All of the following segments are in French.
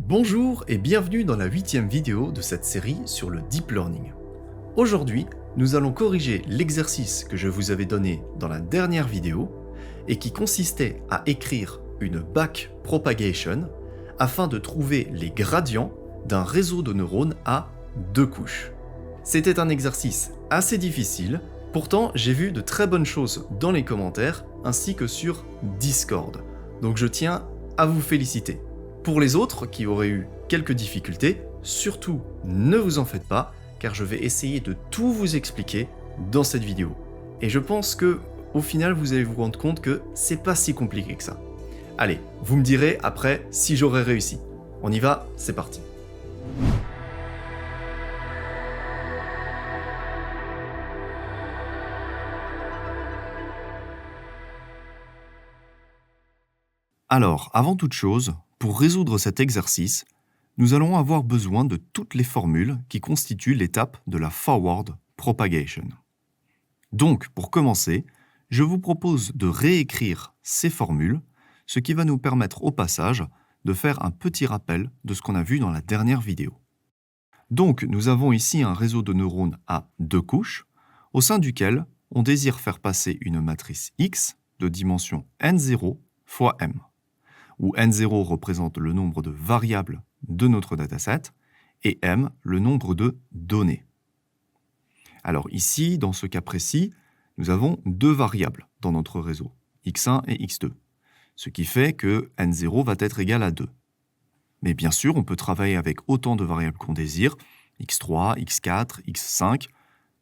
Bonjour et bienvenue dans la 8e vidéo de cette série sur le Deep Learning. Aujourd'hui, nous allons corriger l'exercice que je vous avais donné dans la dernière vidéo et qui consistait à écrire une backpropagation afin de trouver les gradients d'un réseau de neurones à 2 couches. C'était un exercice assez difficile, pourtant j'ai vu de très bonnes choses dans les commentaires ainsi que sur Discord, donc je tiens à vous féliciter. Pour les autres qui auraient eu quelques difficultés, surtout ne vous en faites pas, car je vais essayer de tout vous expliquer dans cette vidéo. Et je pense que, au final, vous allez vous rendre compte que c'est pas si compliqué que ça. Allez, vous me direz après si j'aurai réussi. On y va, c'est parti. Alors, avant toute chose, pour résoudre cet exercice, nous allons avoir besoin de toutes les formules qui constituent l'étape de la forward propagation. Donc, pour commencer, je vous propose de réécrire ces formules, ce qui va nous permettre au passage de faire un petit rappel de ce qu'on a vu dans la dernière vidéo. Donc, nous avons ici un réseau de neurones à 2 couches, au sein duquel on désire faire passer une matrice X de dimension n0 fois m, où n0 représente le nombre de variables de notre dataset et m le nombre de données. Alors ici, dans ce cas précis, nous avons 2 variables dans notre réseau, x1 et x2, ce qui fait que n0 va être égal à 2. Mais bien sûr, on peut travailler avec autant de variables qu'on désire, x3, x4, x5,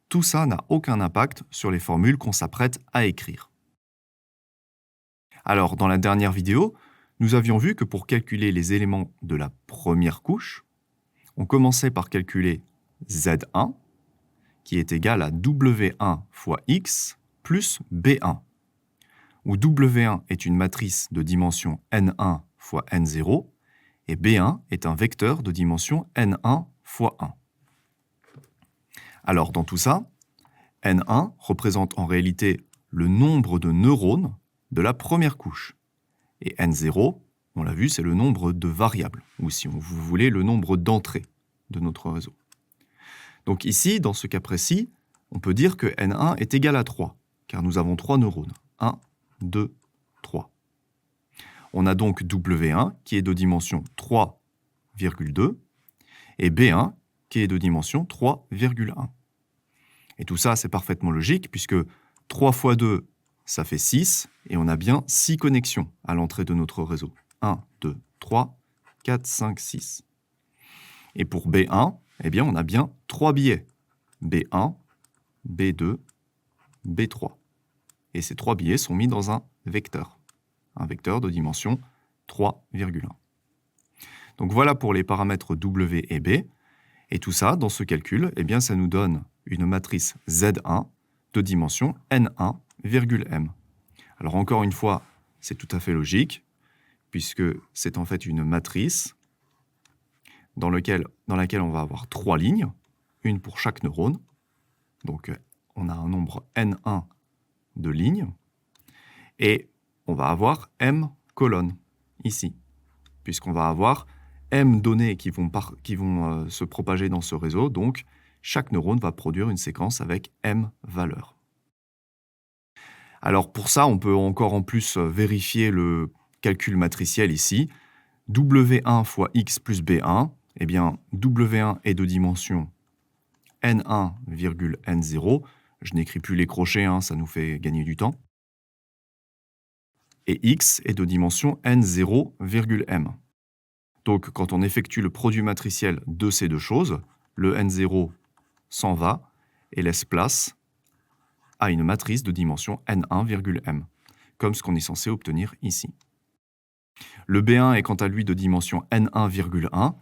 tout ça n'a aucun impact sur les formules qu'on s'apprête à écrire. Alors, dans la dernière vidéo, nous avions vu que pour calculer les éléments de la première couche, on commençait par calculer Z1, qui est égal à W1 fois X plus B1, où W1 est une matrice de dimension N1 fois N0, et B1 est un vecteur de dimension N1 fois 1. Alors, dans tout ça, N1 représente en réalité le nombre de neurones de la première couche. Et N0, on l'a vu, c'est le nombre de variables, ou si vous voulez, le nombre d'entrées de notre réseau. Donc ici, dans ce cas précis, on peut dire que N1 est égal à 3, car nous avons 3 neurones. 1, 2, 3. On a donc W1 qui est de dimension 3,2 et B1 qui est de dimension 3,1. Et tout ça, c'est parfaitement logique, puisque 3 fois 2, ça fait 6, et on a bien 6 connexions à l'entrée de notre réseau. 1, 2, 3, 4, 5, 6. Et pour B1, eh bien, on a bien 3 billets. B1, B2, B3. Et ces 3 billets sont mis dans un vecteur de dimension 3,1. Donc voilà pour les paramètres W et B. Et tout ça, dans ce calcul, eh bien, ça nous donne une matrice Z1 de dimension N1, m. Alors encore une fois, c'est tout à fait logique, puisque c'est en fait une matrice dans laquelle on va avoir 3 lignes, une pour chaque neurone. Donc on a un nombre n1 de lignes, et on va avoir m colonnes ici, puisqu'on va avoir m données qui vont se propager dans ce réseau, donc chaque neurone va produire une séquence avec m valeurs. Alors pour ça, on peut encore en plus vérifier le calcul matriciel ici. W1 fois x plus B1, eh bien W1 est de dimension N1, N0. Je n'écris plus les crochets, ça nous fait gagner du temps. Et x est de dimension N0, m. Donc quand on effectue le produit matriciel de ces deux choses, le N0 s'en va et laisse place à une matrice de dimension N1, m, comme ce qu'on est censé obtenir ici. Le B1 est quant à lui de dimension N1,1,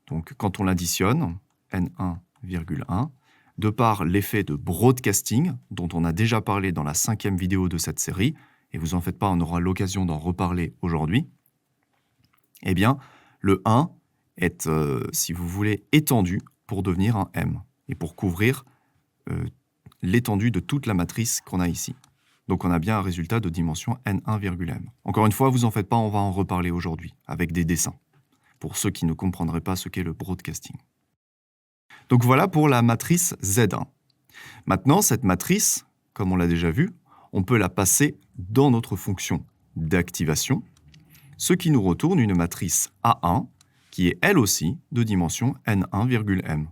donc quand on l'additionne, N1,1, de par l'effet de broadcasting, dont on a déjà parlé dans la 5e vidéo de cette série, et vous en faites pas, on aura l'occasion d'en reparler aujourd'hui, eh bien, le 1 est, si vous voulez, étendu pour devenir un M, et pour couvrir l'étendue de toute la matrice qu'on a ici. Donc on a bien un résultat de dimension N1,m. Encore une fois, vous en faites pas, on va en reparler aujourd'hui, avec des dessins. pour ceux qui ne comprendraient pas ce qu'est le broadcasting. Donc voilà pour la matrice Z1. Maintenant, cette matrice, comme on l'a déjà vu, on peut la passer dans notre fonction d'activation, ce qui nous retourne une matrice A1 qui est elle aussi de dimension N1,M.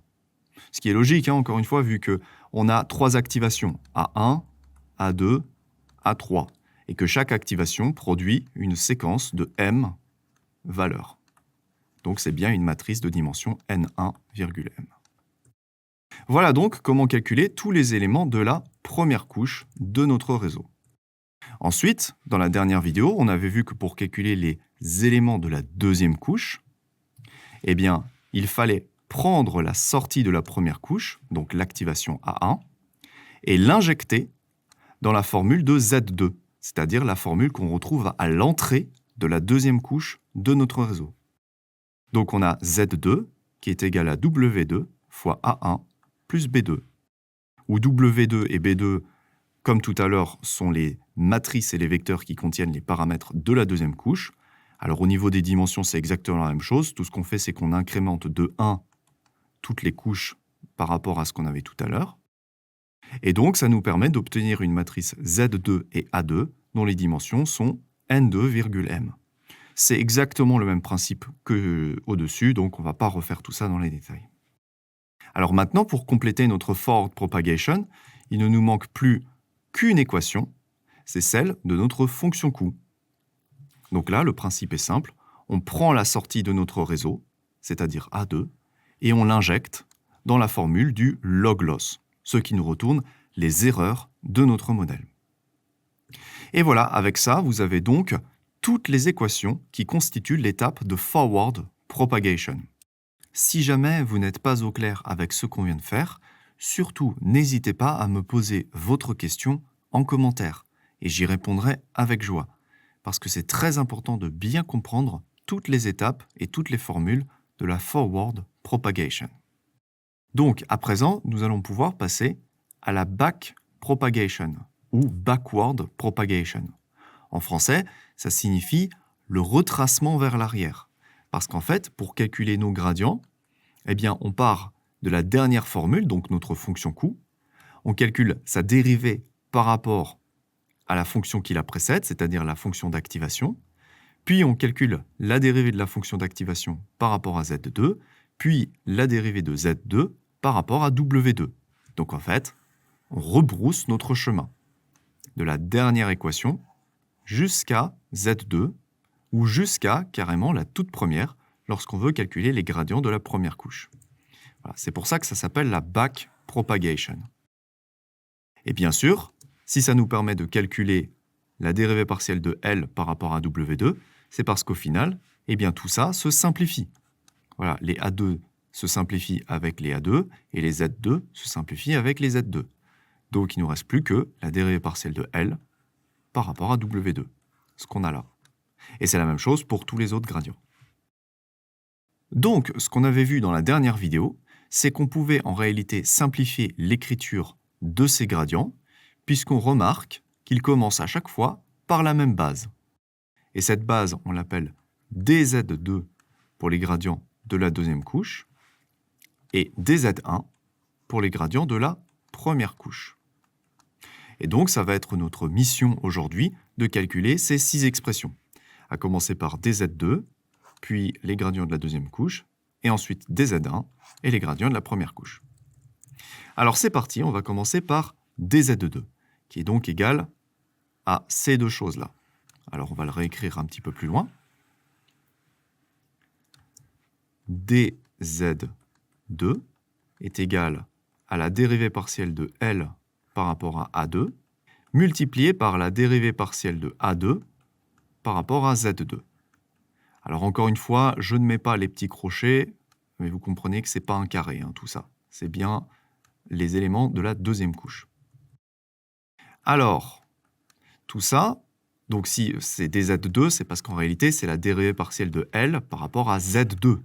Ce qui est logique, encore une fois, vu qu'on a 3 activations, A1, A2, A3, et que chaque activation produit une séquence de M valeurs. Donc c'est bien une matrice de dimension N1,M. Voilà donc comment calculer tous les éléments de la première couche de notre réseau. Ensuite, dans la dernière vidéo, on avait vu que pour calculer les éléments de la deuxième couche, eh bien, il fallait prendre la sortie de la première couche, donc l'activation A1, et l'injecter dans la formule de Z2, c'est-à-dire la formule qu'on retrouve à l'entrée de la deuxième couche de notre réseau. Donc on a Z2 qui est égal à W2 fois A1 plus B2, où W2 et B2, comme tout à l'heure, sont les matrices et les vecteurs qui contiennent les paramètres de la deuxième couche. Alors au niveau des dimensions, c'est exactement la même chose. Tout ce qu'on fait, c'est qu'on incrémente de 1 toutes les couches par rapport à ce qu'on avait tout à l'heure. Et donc, ça nous permet d'obtenir une matrice Z2 et A2 dont les dimensions sont N2,M. C'est exactement le même principe qu'au-dessus, donc on ne va pas refaire tout ça dans les détails. Alors maintenant, pour compléter notre forward propagation, il ne nous manque plus qu'une équation, c'est celle de notre fonction coût. Donc là, le principe est simple, on prend la sortie de notre réseau, c'est-à-dire A2, et on l'injecte dans la formule du log loss, ce qui nous retourne les erreurs de notre modèle. Et voilà, avec ça, vous avez donc toutes les équations qui constituent l'étape de forward propagation. Si jamais vous n'êtes pas au clair avec ce qu'on vient de faire, surtout n'hésitez pas à me poser votre question en commentaire et j'y répondrai avec joie, parce que c'est très important de bien comprendre toutes les étapes et toutes les formules de la forward propagation. Donc, à présent, nous allons pouvoir passer à la back propagation ou backward propagation. En français, ça signifie le retracement vers l'arrière. Parce qu'en fait, pour calculer nos gradients, eh bien, on part de la dernière formule, donc notre fonction coût. On calcule sa dérivée par rapport à la fonction qui la précède, c'est-à-dire la fonction d'activation. Puis on calcule la dérivée de la fonction d'activation par rapport à Z2, puis la dérivée de Z2 par rapport à W2. Donc en fait, on rebrousse notre chemin de la dernière équation jusqu'à Z2 ou jusqu'à carrément la toute première lorsqu'on veut calculer les gradients de la première couche. Voilà, c'est pour ça que ça s'appelle la back propagation. Et bien sûr, si ça nous permet de calculer la dérivée partielle de L par rapport à W2, c'est parce qu'au final, eh bien, tout ça se simplifie. Voilà, les A2 se simplifient avec les A2 et les Z2 se simplifient avec les Z2. Donc il ne nous reste plus que la dérivée partielle de L par rapport à W2, ce qu'on a là. Et c'est la même chose pour tous les autres gradients. Donc, ce qu'on avait vu dans la dernière vidéo, c'est qu'on pouvait en réalité simplifier l'écriture de ces gradients, puisqu'on remarque qu'ils commencent à chaque fois par la même base. Et cette base, on l'appelle dz2 pour les gradients de la deuxième couche, et dz1 pour les gradients de la première couche. Et donc, ça va être notre mission aujourd'hui de calculer ces 6 expressions, à commencer par dz2, puis les gradients de la deuxième couche, et ensuite dz1 et les gradients de la première couche. Alors c'est parti, on va commencer par dz2, qui est donc égal à ces deux choses-là. Alors on va le réécrire un petit peu plus loin. dz2 est égal à la dérivée partielle de L par rapport à A2, multiplié par la dérivée partielle de A2 par rapport à Z2. Alors encore une fois, je ne mets pas les petits crochets, mais vous comprenez que ce n'est pas un carré, tout ça. C'est bien les éléments de la deuxième couche. Alors, tout ça, donc si c'est dz2, c'est parce qu'en réalité, c'est la dérivée partielle de L par rapport à Z2,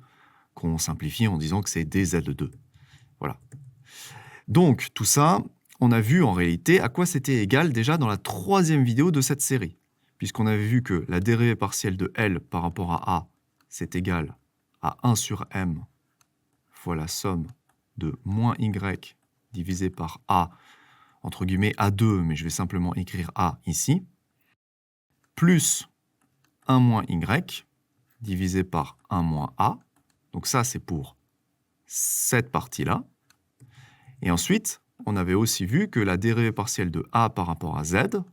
qu'on simplifie en disant que c'est dz2. Voilà. Donc, tout ça, on a vu en réalité à quoi c'était égal déjà dans la 3e vidéo de cette série, puisqu'on avait vu que la dérivée partielle de L par rapport à A, c'est égal à 1 sur m fois la somme de moins y divisé par a, entre guillemets a2, mais je vais simplement écrire a ici, plus 1 moins y divisé par 1 moins a. Donc ça, c'est pour cette partie-là. Et ensuite, on avait aussi vu que la dérivée partielle de a par rapport à z,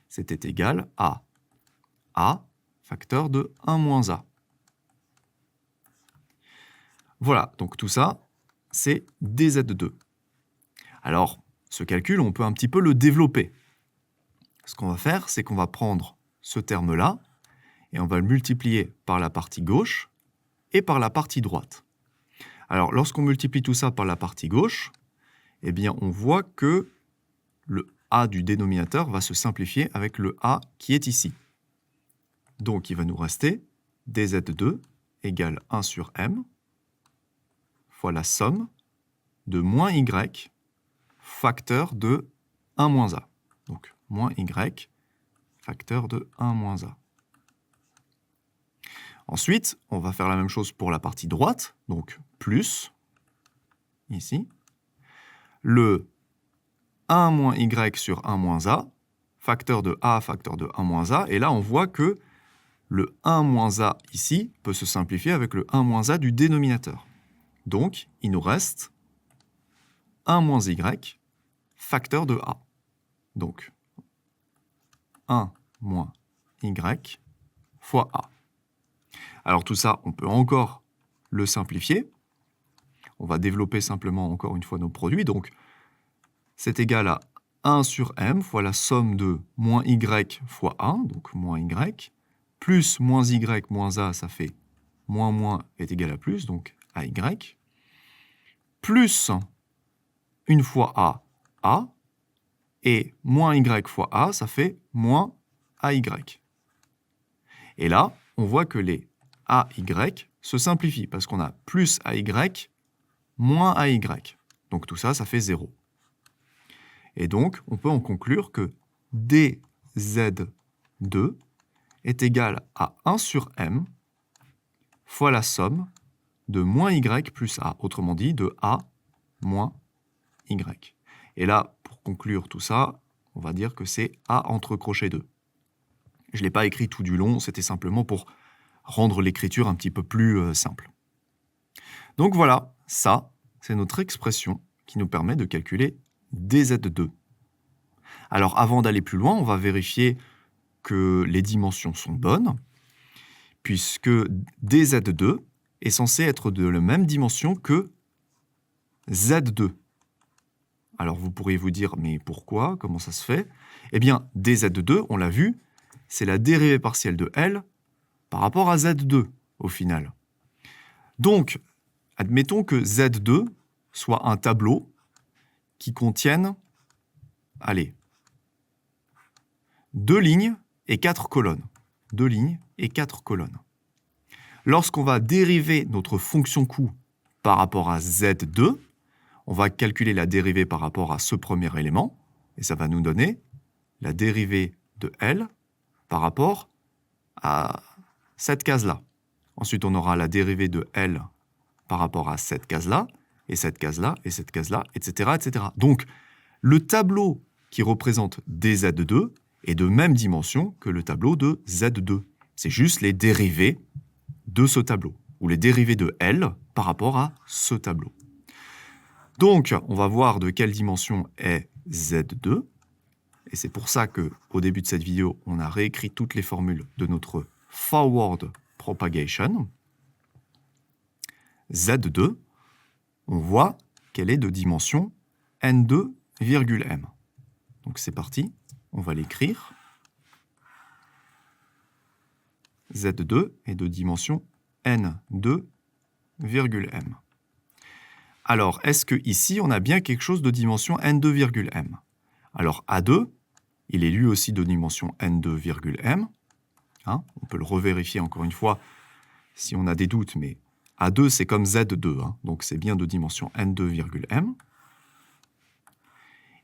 c'était égal à a facteur de 1 moins a. Voilà, donc tout ça, c'est dz2. Alors, ce calcul, on peut un petit peu le développer. Ce qu'on va faire, c'est qu'on va prendre ce terme-là et on va le multiplier par la partie gauche et par la partie droite. Alors, lorsqu'on multiplie tout ça par la partie gauche, eh bien, on voit que le a du dénominateur va se simplifier avec le a qui est ici. Donc, il va nous rester dz2 égale 1 sur m fois la somme de moins y facteur de 1 moins a. Donc, moins y facteur de 1 moins a. Ensuite, on va faire la même chose pour la partie droite, donc plus, ici, le 1 moins y sur 1 moins a, facteur de a facteur de 1 moins a, et là on voit que le 1 moins a ici peut se simplifier avec le 1 moins a du dénominateur. Donc, il nous reste 1 moins y facteur de a. Donc, 1 moins y fois a. Alors tout ça, on peut encore le simplifier. On va développer simplement encore une fois nos produits. Donc, c'est égal à 1 sur m fois la somme de moins y fois a, donc moins y, plus moins y moins a, ça fait moins moins est égal à plus, donc ay, plus une fois a, et moins y fois a, ça fait moins ay. Et là, on voit que les ay se simplifient, parce qu'on a plus ay moins ay. Donc tout ça, ça fait 0. Et donc, on peut en conclure que dz2 est égal à 1 sur m fois la somme de moins y plus a, autrement dit de a moins y. Et là, pour conclure tout ça, on va dire que c'est a entre crochets 2. Je ne l'ai pas écrit tout du long, c'était simplement pour rendre l'écriture un petit peu plus simple. Donc voilà, ça, c'est notre expression qui nous permet de calculer dz2. Alors avant d'aller plus loin, on va vérifier que les dimensions sont bonnes, puisque dz2 est censé être de la même dimension que z2. Alors vous pourriez vous dire, mais pourquoi? Comment ça se fait? Eh bien, dz2, on l'a vu, c'est la dérivée partielle de L par rapport à z2, au final. Donc, admettons que z2 soit un tableau qui contienne, allez, 2 lignes et 4 colonnes. 2 lignes et 4 colonnes. Lorsqu'on va dériver notre fonction coût par rapport à z2, on va calculer la dérivée par rapport à ce premier élément, et ça va nous donner la dérivée de L par rapport à cette case-là. Ensuite, on aura la dérivée de L par rapport à cette case-là, et cette case-là, et cette case-là, etc., etc. Donc, le tableau qui représente dz2 est de même dimension que le tableau de z2. C'est juste les dérivées de ce tableau, ou les dérivées de L par rapport à ce tableau. Donc, on va voir de quelle dimension est z2, et c'est pour ça qu'au début de cette vidéo, on a réécrit toutes les formules de notre forward propagation. z2, on voit qu'elle est de dimension n2,m. Donc c'est parti, on va l'écrire. z2 est de dimension n2,m. Alors, est-ce qu'ici, on a bien quelque chose de dimension n2,m? Alors, A2, il est lui aussi de dimension n2,m. Hein, on peut le revérifier encore une fois si on a des doutes, mais A2, c'est comme Z2, hein, donc c'est bien de dimension n2,m.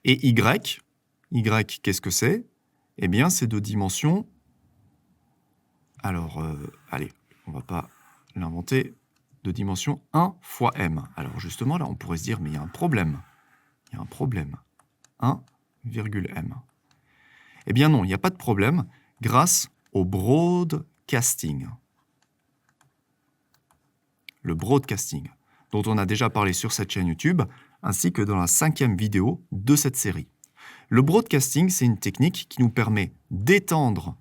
Et Y, qu'est-ce que c'est? Eh bien, c'est de dimension... Alors, allez, on ne va pas l'inventer. de dimension 1 fois m. Alors justement, là, on pourrait se dire, mais il y a un problème. Il y a un problème. 1,m. Eh bien non, il n'y a pas de problème grâce au broadcasting. Le broadcasting, dont on a déjà parlé sur cette chaîne YouTube, ainsi que dans la 5e vidéo de cette série. Le broadcasting, c'est une technique qui nous permet d'étendre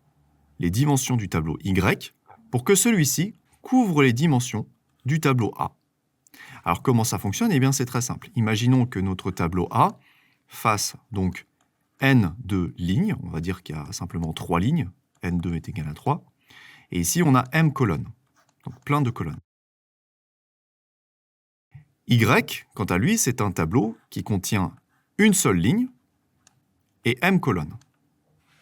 les dimensions du tableau Y pour que celui-ci couvre les dimensions du tableau A. Alors comment ça fonctionne? Eh bien c'est très simple. Imaginons que notre tableau A fasse donc n de lignes, on va dire qu'il y a simplement 3 lignes, n2 est égal à 3, et ici on a m colonnes, donc plein de colonnes. Y, quant à lui, c'est un tableau qui contient une seule ligne et m colonnes.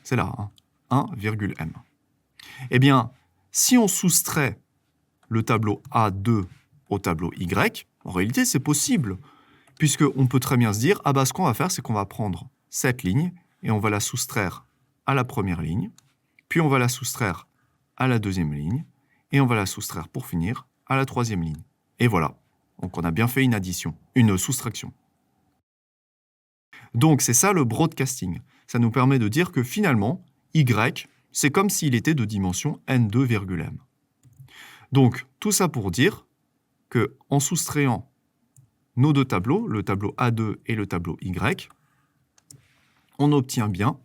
C'est là, 1,m. Eh bien, si on soustrait le tableau A2 au tableau Y, en réalité, c'est possible, puisqu'on peut très bien se dire, ah bah, ce qu'on va faire, c'est qu'on va prendre cette ligne et on va la soustraire à la première ligne, puis on va la soustraire à la deuxième ligne, et on va la soustraire, pour finir, à la troisième ligne. Et voilà. Donc on a bien fait une addition, une soustraction. Donc c'est ça le broadcasting. Ça nous permet de dire que finalement, Y, c'est comme s'il était de dimension n2,m. Donc tout ça pour dire qu'en soustrayant nos deux tableaux, le tableau A2 et le tableau Y, on obtient bien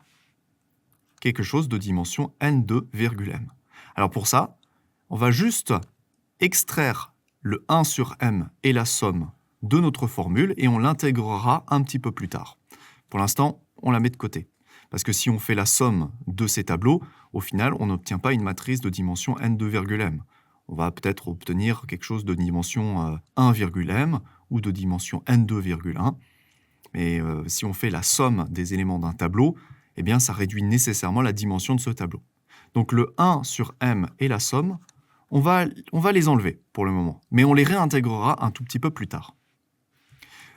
quelque chose de dimension n2,m. Alors pour ça, on va juste extraire le 1 sur m et la somme de notre formule et on l'intégrera un petit peu plus tard. Pour l'instant, on la met de côté. Parce que si on fait la somme de ces tableaux, au final, on n'obtient pas une matrice de dimension n2,m. On va peut-être obtenir quelque chose de dimension 1,m ou de dimension n2,1. Mais si on fait la somme des éléments d'un tableau, eh bien, ça réduit nécessairement la dimension de ce tableau. Donc le 1 sur m et la somme, on va les enlever pour le moment, mais on les réintégrera un tout petit peu plus tard.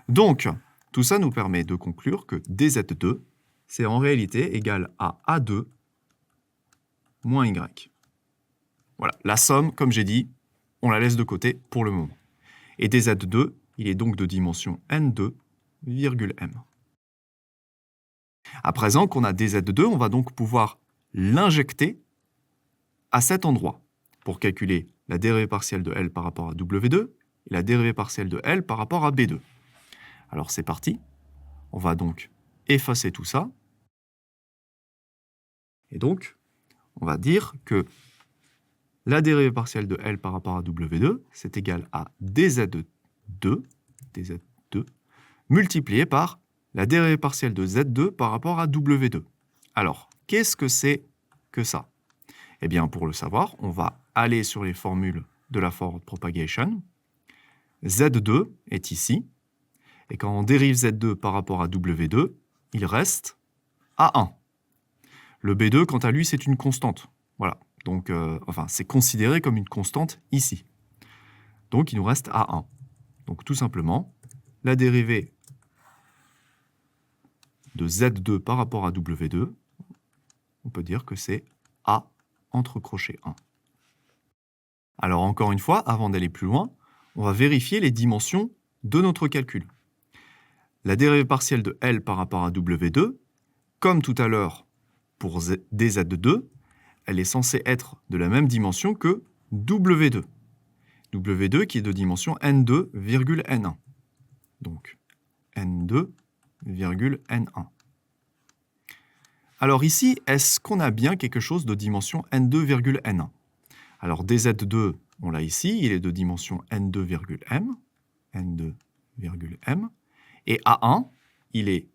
Donc, tout ça nous permet de conclure que dz2, c'est en réalité égal à a2 moins y. Voilà, la somme, comme j'ai dit, on la laisse de côté pour le moment. Et dz2, il est donc de dimension n2,m. À présent qu'on a dz2, on va donc pouvoir l'injecter à cet endroit pour calculer la dérivée partielle de L par rapport à W2 et la dérivée partielle de L par rapport à B2. Alors c'est parti. On va donc effacer tout ça. Et donc, on va dire que la dérivée partielle de L par rapport à W2, c'est égal à dz2 multiplié par la dérivée partielle de Z2 par rapport à W2. Alors, qu'est-ce que c'est que ça? Eh bien, pour le savoir, on va aller sur les formules de la forward propagation. Z2 est ici. Et quand on dérive Z2 par rapport à W2, il reste A1. Le B2, quant à lui, c'est une constante. Voilà. Donc, c'est considéré comme une constante ici. Donc, il nous reste A1. Donc, tout simplement, la dérivée de Z2 par rapport à W2, on peut dire que c'est A entre crochets 1. Alors, encore une fois, avant d'aller plus loin, on va vérifier les dimensions de notre calcul. La dérivée partielle de L par rapport à W2, comme tout à l'heure pour dz2, elle est censée être de la même dimension que W2. W2 qui est de dimension n2,n1. Donc, n2,n1. Alors ici, est-ce qu'on a bien quelque chose de dimension n2,n1? Alors dz2, on l'a ici, il est de dimension n2,m. Et A1, il est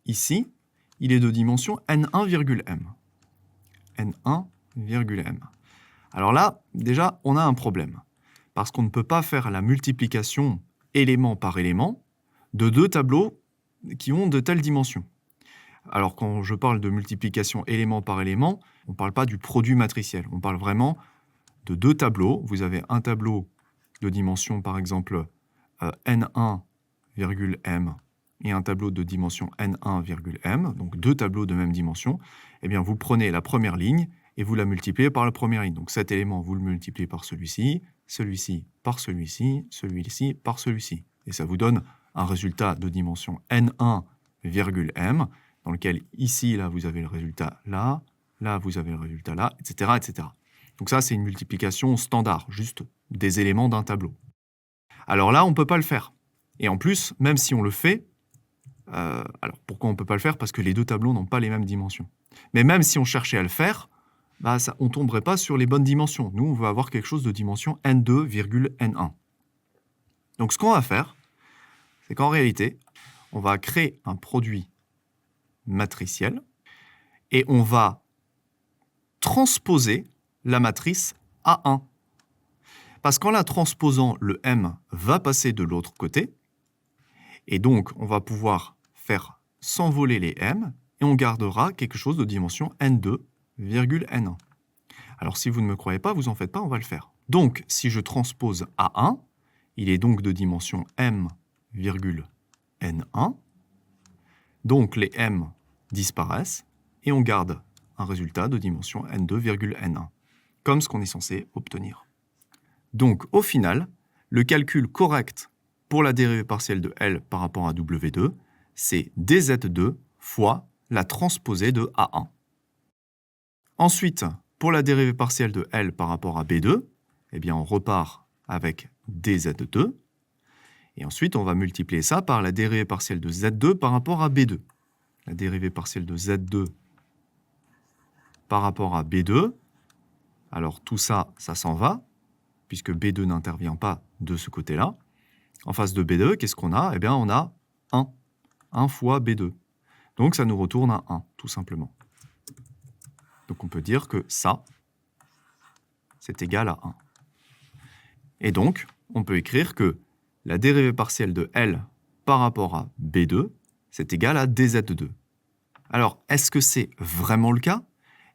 ici, il est de dimension n1,m. n1,m. Alors là, déjà, on a un problème. Parce qu'on ne peut pas faire la multiplication élément par élément de deux tableaux qui ont de telles dimensions. Alors quand je parle de multiplication élément par élément, on ne parle pas du produit matriciel. On parle vraiment de deux tableaux. Vous avez un tableau de dimension, par exemple, n1,m et un tableau de dimension n1,m, donc deux tableaux de même dimension. Eh bien, vous prenez la première ligne et vous la multipliez par la première ligne. Donc cet élément, vous le multipliez par celui-ci, celui-ci par celui-ci, celui-ci par celui-ci. Et ça vous donne un résultat de dimension n1, m, dans lequel ici, là, vous avez le résultat là, là, vous avez le résultat là, etc., etc. Donc ça, c'est une multiplication standard, juste des éléments d'un tableau. Alors là, on ne peut pas le faire. Et en plus, même si on le fait, alors pourquoi on ne peut pas le faire? Parce que les deux tableaux n'ont pas les mêmes dimensions. Mais même si on cherchait à le faire, bah, on ne tomberait pas sur les bonnes dimensions. Nous, on veut avoir quelque chose de dimension n2, n1. Donc ce qu'on va faire, c'est qu'en réalité, on va créer un produit matriciel et on va transposer la matrice A1. Parce qu'en la transposant, le M va passer de l'autre côté. Et donc, on va pouvoir faire s'envoler les M et on gardera quelque chose de dimension n2, n1. Alors, si vous ne me croyez pas, vous en faites pas, on va le faire. Donc, si je transpose A1, il est donc de dimension m, n1. Donc, les M disparaissent et on garde un résultat de dimension n2, n1, comme ce qu'on est censé obtenir. Donc, au final, le calcul correct pour la dérivée partielle de L par rapport à W2, c'est dz2 fois la transposée de A1. Ensuite, pour la dérivée partielle de L par rapport à B2, eh bien, on repart avec dz2. Et ensuite, on va multiplier ça par la dérivée partielle de Z2 par rapport à B2. La dérivée partielle de Z2 par rapport à B2. Alors, tout ça, ça s'en va, puisque B2 n'intervient pas de ce côté-là. En face de B2, qu'est-ce qu'on a? Eh bien, on a 1. 1 fois B2. Donc, ça nous retourne à 1, tout simplement. Donc, on peut dire que ça, c'est égal à 1. Et donc, on peut écrire que la dérivée partielle de L par rapport à B2, c'est égal à dz2. Alors, est-ce que c'est vraiment le cas?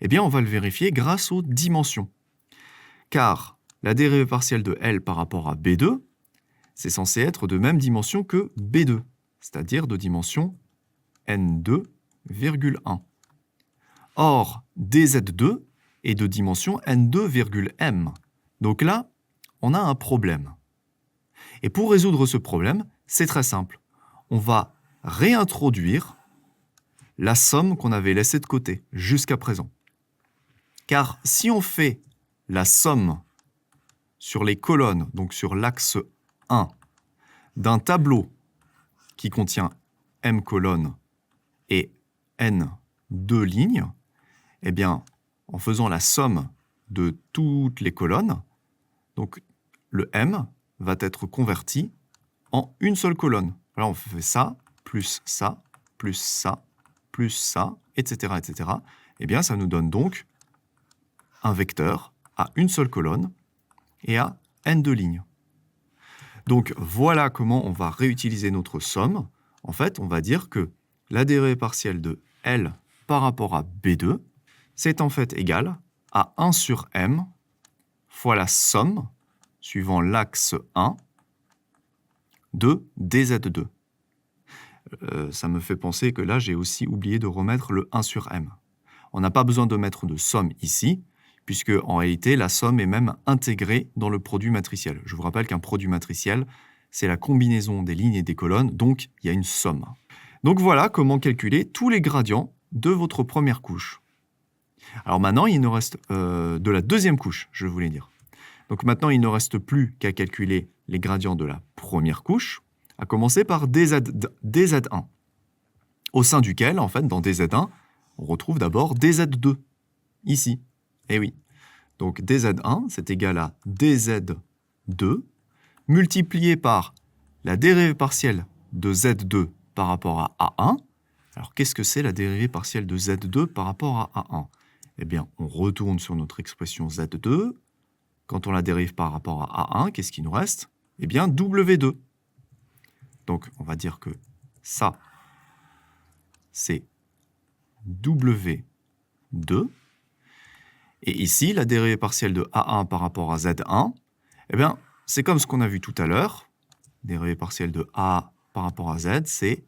Eh bien, on va le vérifier grâce aux dimensions. Car la dérivée partielle de L par rapport à B2, c'est censé être de même dimension que B2, c'est-à-dire de dimension n2, 1. Or, dz2 est de dimension n2, m. Donc là, on a un problème. Et pour résoudre ce problème, c'est très simple. On va réintroduire la somme qu'on avait laissée de côté jusqu'à présent. Car si on fait la somme sur les colonnes, donc sur l'axe 1, d'un tableau qui contient m colonnes et n 2 lignes, eh bien, en faisant la somme de toutes les colonnes, donc le m va être converti en une seule colonne. Alors on fait ça, plus ça, plus ça, plus ça, etc., etc. Eh bien, ça nous donne donc un vecteur à une seule colonne et à n2 lignes. Donc voilà comment on va réutiliser notre somme. En fait, on va dire que la dérivée partielle de L par rapport à B2, c'est en fait égal à 1 sur m fois la somme, suivant l'axe 1, de dz2. Ça me fait penser que là, j'ai aussi oublié de remettre le 1 sur m. On n'a pas besoin de mettre de somme ici, puisque en réalité, la somme est même intégrée dans le produit matriciel. Je vous rappelle qu'un produit matriciel, c'est la combinaison des lignes et des colonnes, donc il y a une somme. Donc voilà comment calculer tous les gradients de votre première couche. Alors maintenant, il nous reste de la deuxième couche, je voulais dire. Donc maintenant, il ne reste plus qu'à calculer les gradients de la première couche, à commencer par dz1, au sein duquel, en fait, dans dz1, on retrouve d'abord dz2, ici. Eh oui. Donc dz1, c'est égal à dz2, multiplié par la dérivée partielle de z2 par rapport à A1. Alors qu'est-ce que c'est la dérivée partielle de z2 par rapport à A1? Eh bien, on retourne sur notre expression z2. Quand on la dérive par rapport à A1, qu'est-ce qui nous reste? Eh bien, W2. Donc, on va dire que ça, c'est W2. Et ici, la dérivée partielle de A1 par rapport à Z1, eh bien, c'est comme ce qu'on a vu tout à l'heure. Dérivée partielle de A par rapport à Z, c'est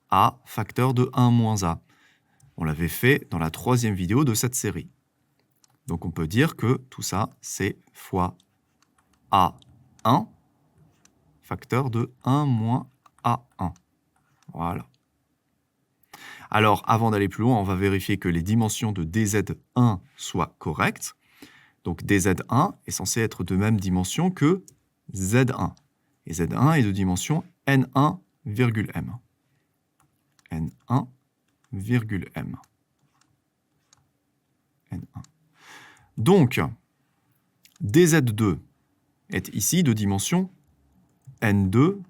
A facteur de 1 moins A. On l'avait fait dans la 3e vidéo de cette série. Donc, on peut dire que tout ça, c'est fois A1 facteur de 1 moins A1. Voilà. Alors, avant d'aller plus loin, on va vérifier que les dimensions de dz1 soient correctes. Donc, dz1 est censé être de même dimension que z1. Et z1 est de dimension n1, m. n1, m. n1. Donc, dz2 est ici de dimension n2,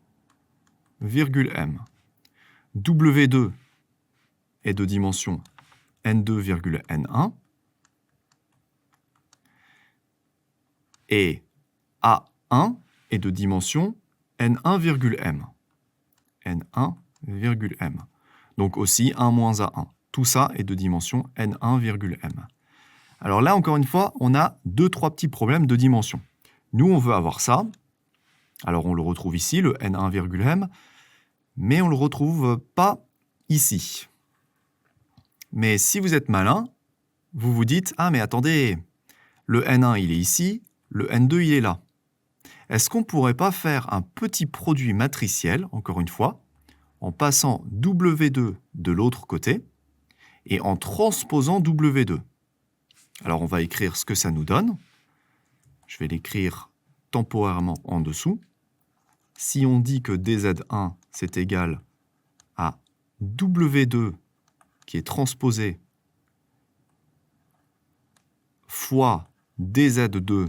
m. W2 est de dimension n2, n1. Et A1 est de dimension n1, m. n1, m. Donc aussi 1 moins A1. Tout ça est de dimension n1, m. Alors là, encore une fois, on a 2-3 petits problèmes de dimension. Nous, on veut avoir ça. Alors on le retrouve ici, le n1, m, mais on ne le retrouve pas ici. Mais si vous êtes malin, vous vous dites « Ah, mais attendez, le n1, il est ici, le n2, il est là. » Est-ce qu'on ne pourrait pas faire un petit produit matriciel, encore une fois, en passant W2 de l'autre côté et en transposant W2? Alors, on va écrire ce que ça nous donne. Je vais l'écrire temporairement en dessous. Si on dit que dz1, c'est égal à W2 qui est transposé fois dz2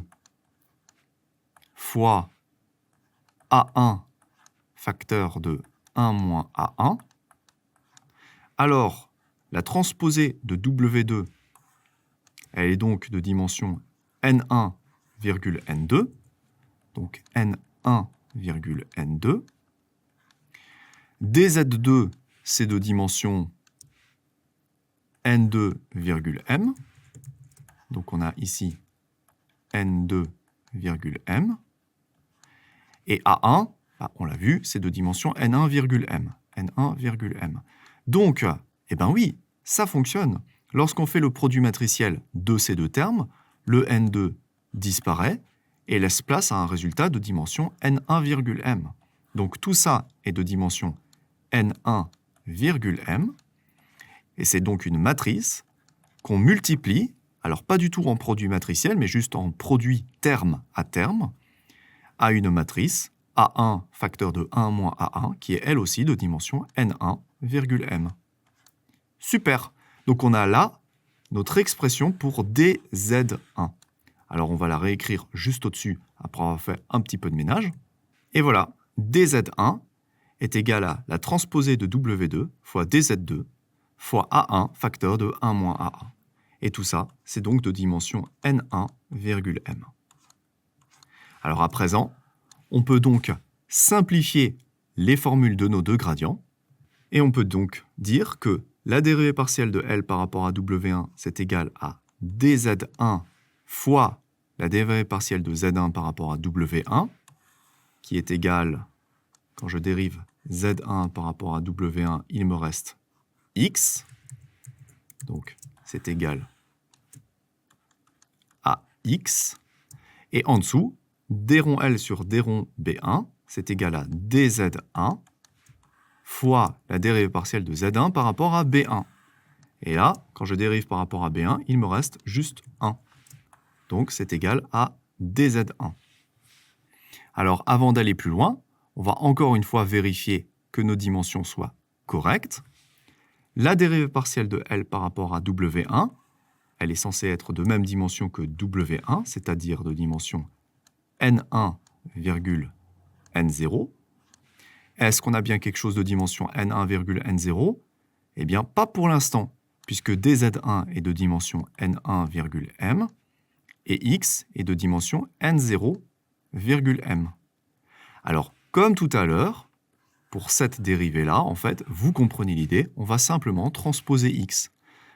fois A1 facteur de 1 moins A1, alors la transposée de W2, elle est donc de dimension n1, n2, donc n1, n2. dz2, c'est de dimension n2, m. Donc on a ici n2, m. Et A1, on l'a vu, c'est de dimension n1, m. n1, m. Donc, eh bien oui, ça fonctionne. Lorsqu'on fait le produit matriciel de ces deux termes, le n2 disparaît et laisse place à un résultat de dimension n1, m. Donc tout ça est de dimension n1, m. Et c'est donc une matrice qu'on multiplie, alors pas du tout en produit matriciel, mais juste en produit terme à terme, à une matrice A1 facteur de 1 moins A1, qui est elle aussi de dimension n1, m. Super! Donc on a là notre expression pour dz1. Alors on va la réécrire juste au-dessus, après avoir fait un petit peu de ménage. Et voilà, dz1 est égal à la transposée de W2 fois dz2 fois A1 facteur de 1 moins A1. Et tout ça, c'est donc de dimension n1, m. Alors à présent, on peut donc simplifier les formules de nos deux gradients, et on peut donc dire que la dérivée partielle de L par rapport à W1, c'est égal à dz1 fois la dérivée partielle de Z1 par rapport à W1, qui est égale, quand je dérive Z1 par rapport à W1, il me reste X, donc c'est égal à X, et en dessous, d rond L sur d rond B1, c'est égal à dz1 fois la dérivée partielle de Z1 par rapport à B1. Et là, quand je dérive par rapport à B1, il me reste juste 1. Donc c'est égal à dz1. Alors avant d'aller plus loin, on va encore une fois vérifier que nos dimensions soient correctes. La dérivée partielle de L par rapport à W1, elle est censée être de même dimension que W1, c'est-à-dire de dimension n1, n0. Est-ce qu'on a bien quelque chose de dimension n1, n0? Eh bien, pas pour l'instant, puisque dz1 est de dimension n1, m, et x est de dimension n0, m. Alors, comme tout à l'heure, pour cette dérivée-là, en fait, vous comprenez l'idée, on va simplement transposer x.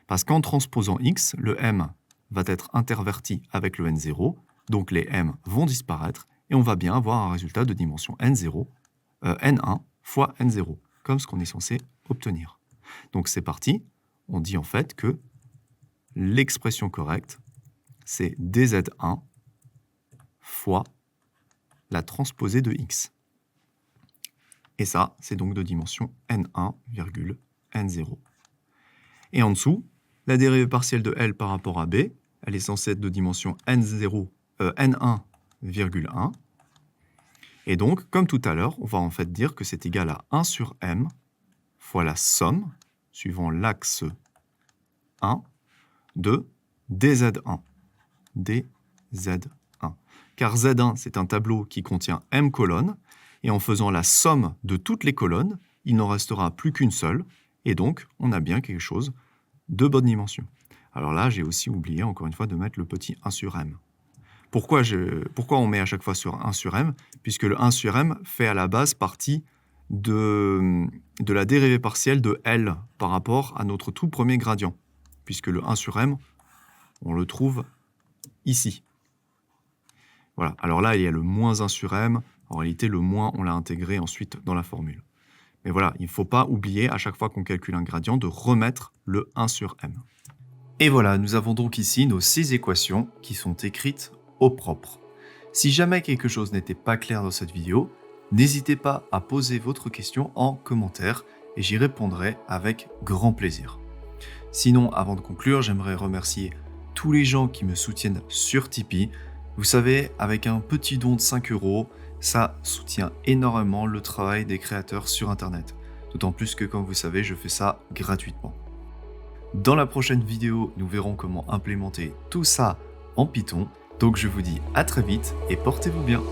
Parce qu'en transposant x, le m va être interverti avec le n0, donc les m vont disparaître, et on va bien avoir un résultat de dimension n1 fois n0, comme ce qu'on est censé obtenir. Donc c'est parti, on dit en fait que l'expression correcte, c'est dz1 fois la transposée de x. Et ça, c'est donc de dimension n1, n0. Et en dessous, la dérivée partielle de L par rapport à B, elle est censée être de dimension n1, 1. Et donc, comme tout à l'heure, on va en fait dire que c'est égal à 1 sur m fois la somme, suivant l'axe 1, de dz1. dz1. Car Z1, c'est un tableau qui contient m colonnes, et en faisant la somme de toutes les colonnes, il n'en restera plus qu'une seule, et donc on a bien quelque chose de bonne dimension. Alors là, j'ai aussi oublié, encore une fois, de mettre le petit 1 sur m. Pourquoi on met à chaque fois sur 1 sur m? Puisque le 1 sur m fait à la base partie de la dérivée partielle de L par rapport à notre tout premier gradient. Puisque le 1 sur m, on le trouve ici. Voilà. Alors là, il y a le moins 1 sur m. En réalité, le moins, on l'a intégré ensuite dans la formule. Mais voilà, il ne faut pas oublier, à chaque fois qu'on calcule un gradient, de remettre le 1 sur m. Et voilà, nous avons donc ici nos 6 équations qui sont écrites au propre. Si jamais quelque chose n'était pas clair dans cette vidéo, n'hésitez pas à poser votre question en commentaire et j'y répondrai avec grand plaisir. Sinon, avant de conclure, j'aimerais remercier tous les gens qui me soutiennent sur Tipeee. Vous savez, avec un petit don de 5 €, ça soutient énormément le travail des créateurs sur Internet. D'autant plus que, comme vous savez, je fais ça gratuitement. Dans la prochaine vidéo, nous verrons comment implémenter tout ça en Python. Donc je vous dis à très vite et portez-vous bien.